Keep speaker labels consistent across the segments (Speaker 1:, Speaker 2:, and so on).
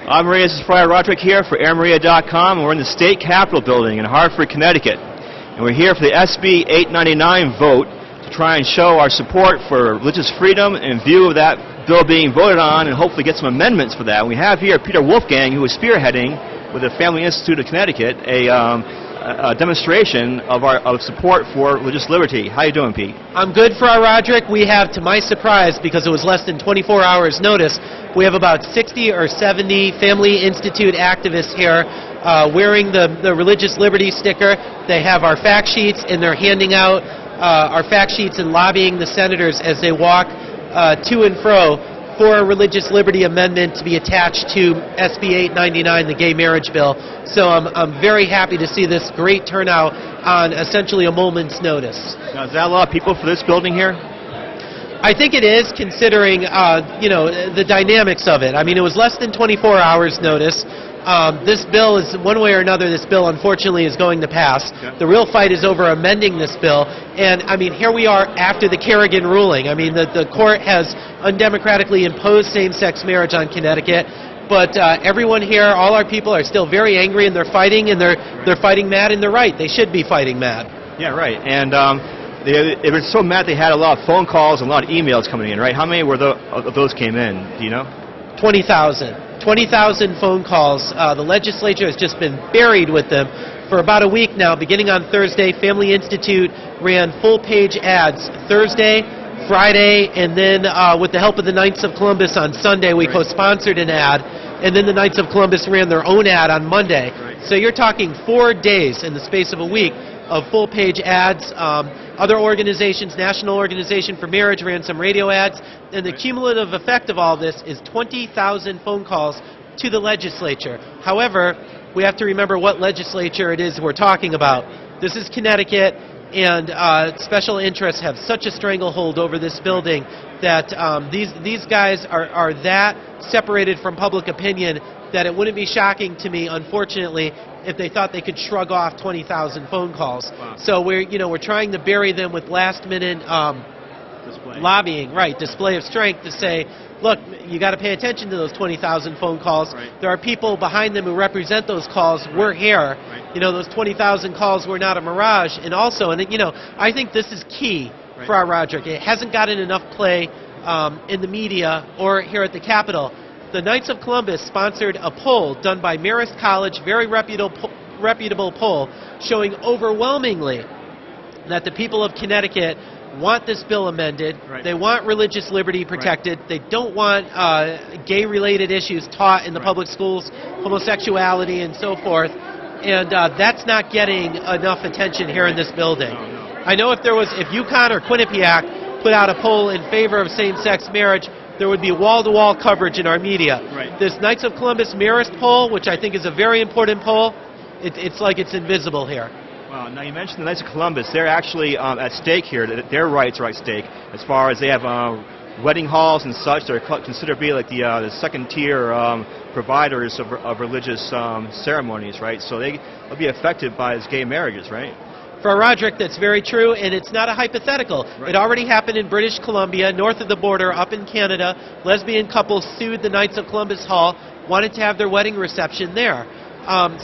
Speaker 1: Ave Maria, this is Friar Roderick here for AirMaria.com, and we're in the State Capitol building in Hartford, Connecticut. And we're here for the SB 899 vote to try and show our support for religious freedom in view of that bill being voted on and hopefully get some amendments for that. And we have here Peter Wolfgang, who is spearheading with the Family Institute of Connecticut a demonstration of support for religious liberty. How you doing, Pete?
Speaker 2: I'm good, Friar Roderick. We have, to my surprise, because it was less than 24 hours notice, we have about 60 or 70 Family Institute activists here wearing the religious liberty sticker. They have our fact sheets, and they're handing out our fact sheets and lobbying the senators as they walk to and fro for a religious liberty amendment to be attached to SB 899, the gay marriage bill. So I'm very happy to see this great turnout on essentially a moment's notice.
Speaker 1: Now, is that a lot of people for this building here?
Speaker 2: I think it is, considering the dynamics of it. I mean, it was less than 24 hours notice. This bill is, one way or another, this bill unfortunately is going to pass. Okay. The real fight is over amending this bill. And, I mean, here we are after the Kerrigan ruling. I mean, the court has undemocratically imposed same-sex marriage on Connecticut. But everyone here, all our people, are still very angry, and they're fighting, and they're fighting mad, and they're right. They should be fighting mad.
Speaker 1: Yeah, right. And they were so mad they had a lot of phone calls and a lot of emails coming in, right? How many of those came in? Do you know?
Speaker 2: 20,000. 20,000 phone calls. The legislature has just been buried with them for about a week now. Beginning on Thursday, Family Institute ran full-page ads Thursday, Friday, and then with the help of the Knights of Columbus on Sunday, we co-sponsored an ad, and then the Knights of Columbus ran their own ad on Monday. So you're talking 4 days in the space of a week of full-page ads. Other organizations, National Organization for Marriage ran some radio ads, and the cumulative effect of all this is 20,000 phone calls to the legislature. However, we have to remember what legislature it is we're talking about. This is Connecticut, and special interests have such a stranglehold over this building that these guys are that separated from public opinion that it wouldn't be shocking to me, unfortunately, if they thought they could shrug off 20,000 phone calls. Wow. So we're trying to bury them with last-minute lobbying, display of strength to say, look, you got to pay attention to those 20,000 phone calls. Right. There are people behind them who represent those calls. We're here. Right. Those 20,000 calls were not a mirage. And also, I think this is key for our Roderick. It hasn't gotten enough play in the media or here at the Capitol. The Knights of Columbus sponsored a poll done by Marist College, very reputable poll, showing overwhelmingly that the people of Connecticut want this bill amended. Right. They want religious liberty protected. Right. They don't want gay-related issues taught in the public schools, homosexuality and so forth. And that's not getting enough attention here in this building. No. I know if UConn or Quinnipiac put out a poll in favor of same-sex marriage, there would be wall-to-wall coverage in our media. Right. This Knights of Columbus Marist poll, which I think is a very important poll, it's like it's invisible here.
Speaker 1: Well, now you mentioned the Knights of Columbus. They're actually at stake here. Their rights are at stake as far as they have wedding halls and such. They're considered to be like the second-tier providers of religious ceremonies, right? So they'll be affected by these gay marriages, right?
Speaker 2: For Roderick, that's very true, and it's not a hypothetical. Right. It already happened in British Columbia, north of the border, up in Canada. Lesbian couples sued the Knights of Columbus Hall, wanted to have their wedding reception there.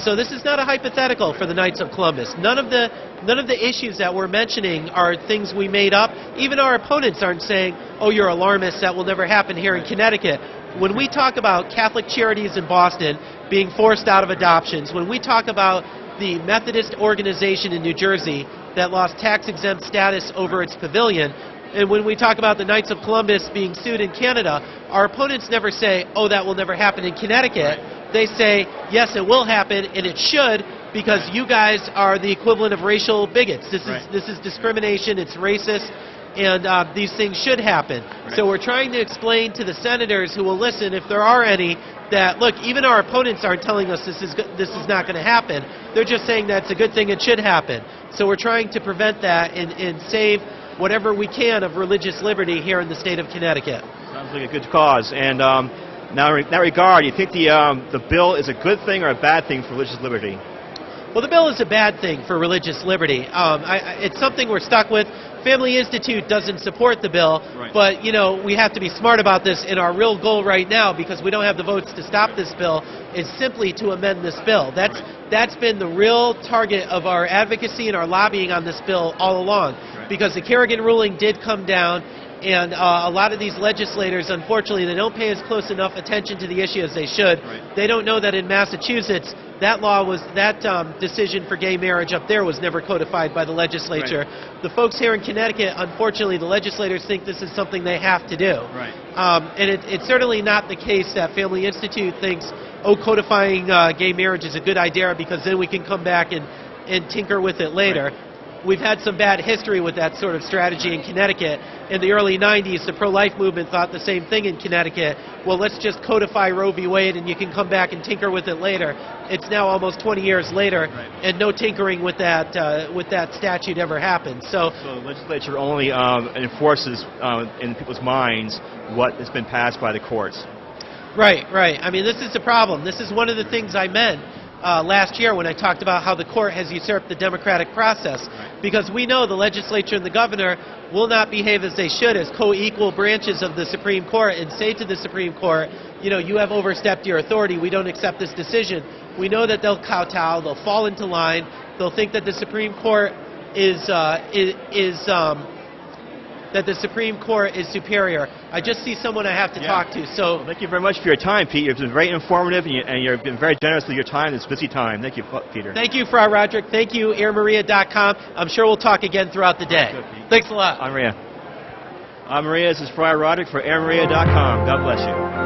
Speaker 2: So this is not a hypothetical for the Knights of Columbus. None of the issues that we're mentioning are things we made up. Even our opponents aren't saying, oh, you're alarmists, that will never happen here in Connecticut. When we talk about Catholic Charities in Boston being forced out of adoptions, when we talk about the Methodist organization in New Jersey that lost tax-exempt status over its pavilion, and when we talk about the Knights of Columbus being sued in Canada, our opponents never say, oh, that will never happen in Connecticut. They say, yes, it will happen, and it should, because you guys are the equivalent of racial bigots. This is discrimination, it's racist, and these things should happen. Right. So we're trying to explain to the senators who will listen, if there are any, that, look, even our opponents aren't telling us this is not going to happen. They're just saying that it's a good thing, it should happen. So we're trying to prevent that and save whatever we can of religious liberty here in the state of Connecticut.
Speaker 1: Sounds like a good cause. And now in that regard, you think the bill is a good thing or a bad thing for religious liberty?
Speaker 2: Well, the bill is a bad thing for religious liberty. It's something we're stuck with Family Institute doesn't support the bill,
Speaker 1: Right.
Speaker 2: but we have to be smart about this, and our real goal right now, because we don't have the votes to stop this bill, is simply to amend this bill. That's been the real target of our advocacy and our lobbying on this bill all along, because the Kerrigan ruling did come down, and a lot of these legislators, unfortunately, they don't pay as close enough attention to the issue as they should.
Speaker 1: Right.
Speaker 2: They don't know that in Massachusetts, that decision for gay marriage up there was never codified by the legislature.
Speaker 1: Right.
Speaker 2: The folks here in Connecticut, unfortunately, the legislators think this is something they have to do.
Speaker 1: Right.
Speaker 2: And it's certainly not the case that Family Institute thinks, codifying gay marriage is a good idea because then we can come back and tinker with it later.
Speaker 1: Right.
Speaker 2: We've had some bad history with that sort of strategy in Connecticut. In the early 90s, the pro-life movement thought the same thing in Connecticut. Well, let's just codify Roe v. Wade and you can come back and tinker with it later. It's now almost 20 years later, and no tinkering with that statute ever happened. So
Speaker 1: the legislature only enforces in people's minds what has been passed by the courts.
Speaker 2: Right. I mean, this is the problem. This is one of the things I meant last year when I talked about how the court has usurped the democratic process. Because we know the legislature and the governor will not behave as they should as co-equal branches of the Supreme Court and say to the Supreme Court, you have overstepped your authority, we don't accept this decision. We know that they'll kowtow, they'll fall into line, they'll think that the Supreme Court is superior. I just see someone I have to talk to. So
Speaker 1: Well, thank you very much for your time, Pete. You've been very informative, and you've been very generous with your time this busy time. Thank you, Peter.
Speaker 2: Thank you, Friar Roderick. Thank you, AirMaria.com. I'm sure we'll talk again throughout the day.
Speaker 1: Good, Pete.
Speaker 2: Thanks a lot.
Speaker 1: Ave Maria. Ave Maria, this is Friar Roderick for AirMaria.com. God bless you.